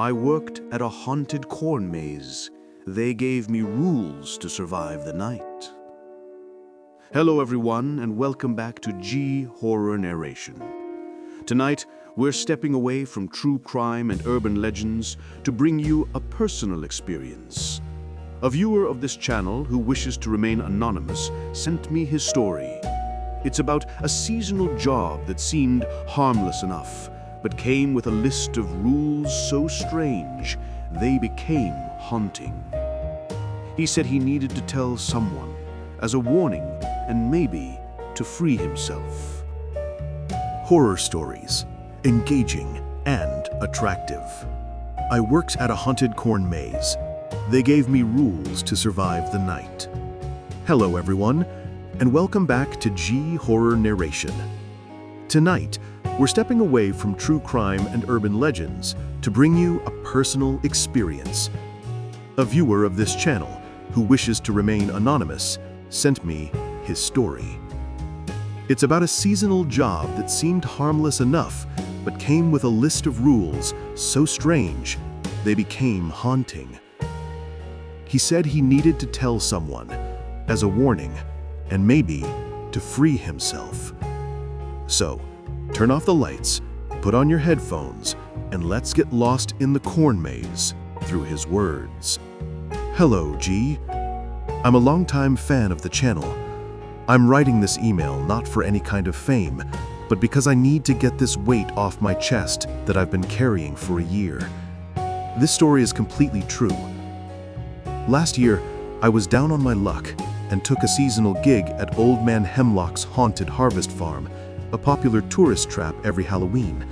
I worked at a haunted corn maze. They gave me rules to survive the night. Hello everyone, and welcome back to G Horror Narration. Tonight, we're stepping away from true crime and urban legends to bring you a personal experience. A viewer of this channel who wishes to remain anonymous sent me his story. It's about a seasonal job that seemed harmless enough, but came with a list of rules so strange they became haunting. He said he needed to tell someone, as a warning, and maybe to free himself. Horror stories, engaging and attractive. I worked at a haunted corn maze. They gave me rules to survive the night. Hello everyone, and welcome back to G Horror Narration. Tonight, we're stepping away from true crime and urban legends to bring you a personal experience. A viewer of this channel who wishes to remain anonymous sent me his story. It's about a seasonal job that seemed harmless enough, but came with a list of rules so strange they became haunting. He said he needed to tell someone, as a warning, and maybe to free himself. So, turn off the lights, put on your headphones, and let's get lost in the corn maze through his words. Hello, G. I'm a longtime fan of the channel. I'm writing this email not for any kind of fame, but because I need to get this weight off my chest that I've been carrying for a year. This story is completely true. Last year, I was down on my luck and took a seasonal gig at Old Man Hemlock's haunted harvest farm, a popular tourist trap every Halloween.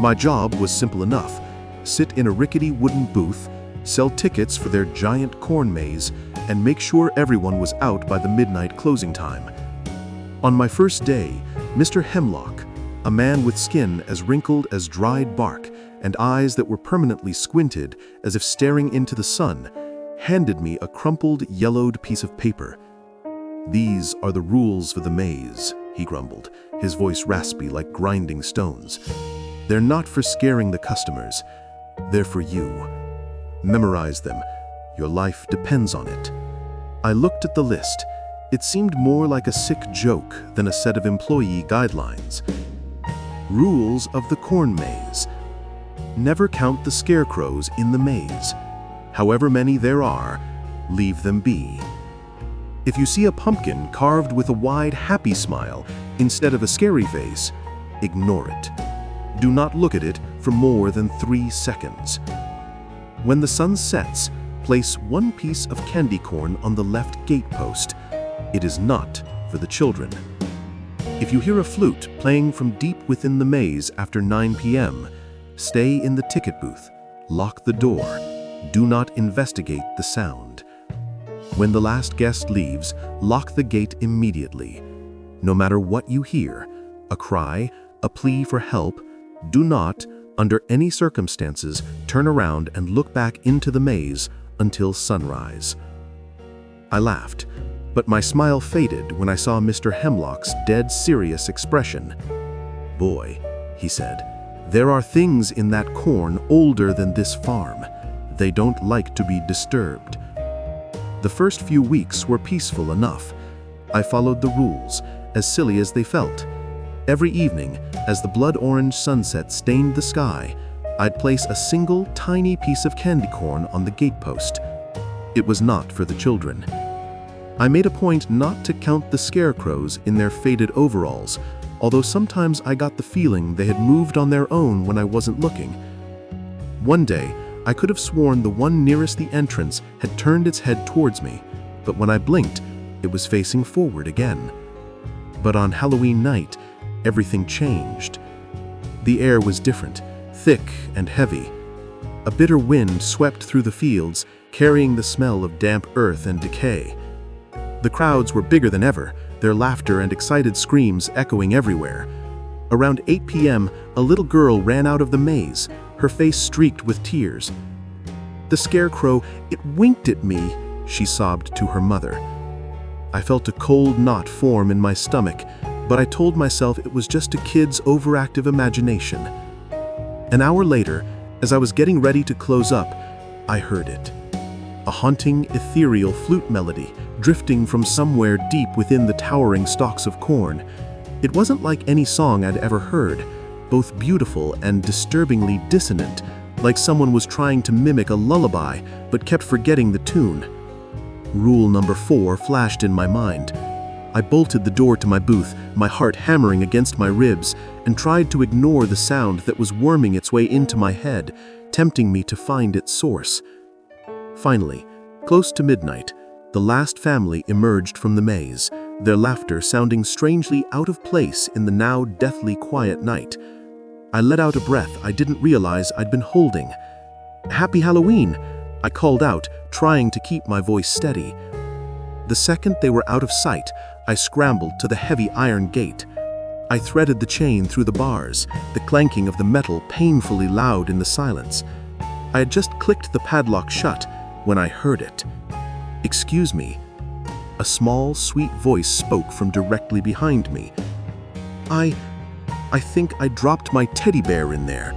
My job was simple enough: sit in a rickety wooden booth, sell tickets for their giant corn maze, and make sure everyone was out by the midnight closing time. On my first day, Mr. Hemlock, a man with skin as wrinkled as dried bark and eyes that were permanently squinted as if staring into the sun, handed me a crumpled, yellowed piece of paper. "These are the rules for the maze," he grumbled, his voice raspy like grinding stones. "They're not for scaring the customers. They're for you. Memorize them. Your life depends on it." I looked at the list. It seemed more like a sick joke than a set of employee guidelines. Rules of the corn maze. Never count the scarecrows in the maze. However many there are, leave them be. If you see a pumpkin carved with a wide, happy smile instead of a scary face, ignore it. Do not look at it for more than 3 seconds. When the sun sets, place one piece of candy corn on the left gate post. It is not for the children. If you hear a flute playing from deep within the maze after 9 p.m., stay in the ticket booth. Lock the door. Do not investigate the sound. When the last guest leaves, lock the gate immediately. No matter what you hear, a cry, a plea for help, do not, under any circumstances, turn around and look back into the maze until sunrise. I laughed, but my smile faded when I saw Mr. Hemlock's dead serious expression. "Boy," he said, "there are things in that corn older than this farm. They don't like to be disturbed." The first few weeks were peaceful enough. I followed the rules, as silly as they felt. Every evening, as the blood-orange sunset stained the sky, I'd place a single tiny piece of candy corn on the gatepost. It was not for the children. I made a point not to count the scarecrows in their faded overalls, although sometimes I got the feeling they had moved on their own when I wasn't looking. One day, I could have sworn the one nearest the entrance had turned its head towards me, but when I blinked, it was facing forward again. But on Halloween night, everything changed. The air was different, thick and heavy. A bitter wind swept through the fields, carrying the smell of damp earth and decay. The crowds were bigger than ever, their laughter and excited screams echoing everywhere. Around 8 p.m., a little girl ran out of the maze, her face streaked with tears. "The scarecrow, it winked at me," she sobbed to her mother. I felt a cold knot form in my stomach, but I told myself it was just a kid's overactive imagination. An hour later, As I was getting ready to close up, I heard it. A haunting, ethereal flute melody drifting from somewhere deep within the towering stalks of corn. It wasn't like any song I'd ever heard, both beautiful and disturbingly dissonant, like someone was trying to mimic a lullaby but kept forgetting the tune. Rule number 4 flashed in my mind. I bolted the door to my booth, my heart hammering against my ribs, and tried to ignore the sound that was worming its way into my head, tempting me to find its source. Finally, close to midnight, the last family emerged from the maze, their laughter sounding strangely out of place in the now deathly quiet night. I let out a breath I didn't realize I'd been holding. "Happy Halloween!" I called out, trying to keep my voice steady. The second they were out of sight, I scrambled to the heavy iron gate. I threaded the chain through the bars, the clanking of the metal painfully loud in the silence. I had just clicked the padlock shut when I heard it. "Excuse me." A small, sweet voice spoke from directly behind me. I think I dropped my teddy bear in there."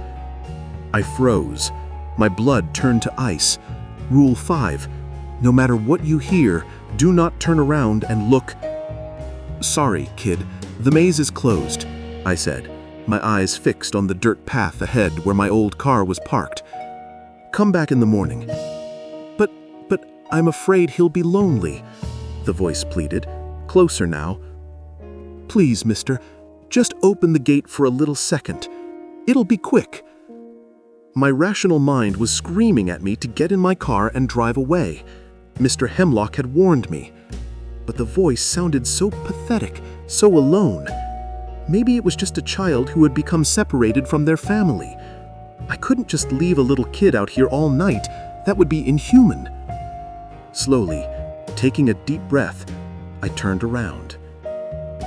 I froze. My blood turned to ice. Rule 5. No matter what you hear, do not turn around and look. "Sorry, kid. The maze is closed," I said, my eyes fixed on the dirt path ahead where my old car was parked. "Come back in the morning." But I'm afraid he'll be lonely," the voice pleaded, closer now. "Please, mister, just open the gate for a little second. It'll be quick." My rational mind was screaming at me to get in my car and drive away. Mr. Hemlock had warned me. But the voice sounded so pathetic, so alone. Maybe it was just a child who had become separated from their family. I couldn't just leave a little kid out here all night. That would be inhuman. Slowly, taking a deep breath, I turned around.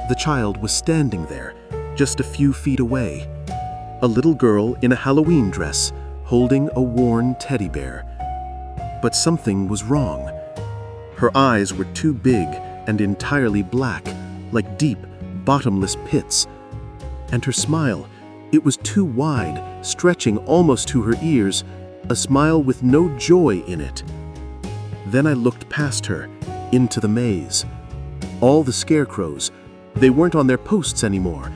The child was standing there, just a few feet away. A little girl in a Halloween dress, holding a worn teddy bear. But something was wrong. Her eyes were too big and entirely black, like deep, bottomless pits. And her smile, it was too wide, stretching almost to her ears, a smile with no joy in it. Then I looked past her, into the maze. All the scarecrows, they weren't on their posts anymore.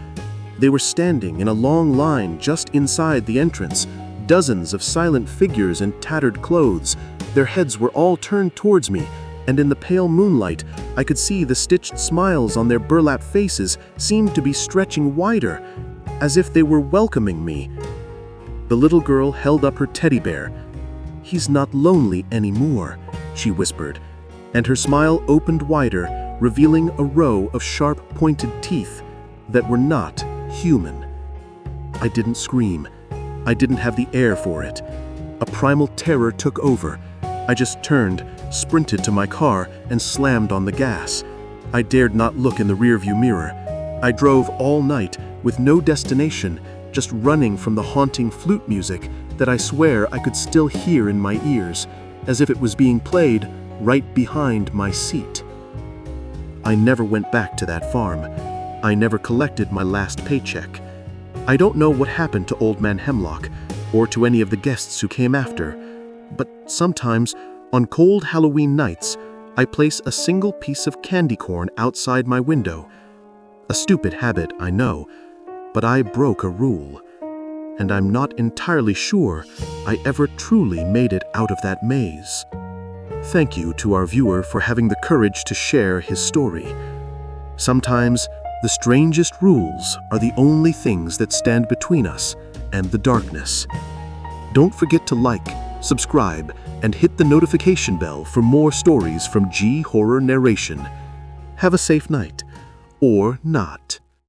They were standing in a long line just inside the entrance, dozens of silent figures in tattered clothes. Their heads were all turned towards me, and in the pale moonlight, I could see the stitched smiles on their burlap faces seemed to be stretching wider, as if they were welcoming me. The little girl held up her teddy bear. "He's not lonely anymore," she whispered, and her smile opened wider, revealing a row of sharp, pointed teeth that were not human. I didn't scream. I didn't have the air for it. A primal terror took over. I just turned, sprinted to my car, and slammed on the gas. I dared not look in the rearview mirror. I drove all night with no destination, just running from the haunting flute music that I swear I could still hear in my ears, as if it was being played right behind my seat. I never went back to that farm. I never collected my last paycheck. I don't know what happened to Old Man Hemlock, or to any of the guests who came after, but sometimes, on cold Halloween nights, I place a single piece of candy corn outside my window. A stupid habit, I know, but I broke a rule. And I'm not entirely sure I ever truly made it out of that maze. Thank you to our viewer for having the courage to share his story. Sometimes, the strangest rules are the only things that stand between us and the darkness. Don't forget to like, subscribe, and hit the notification bell for more stories from G Horror Narration. Have a safe night, or not.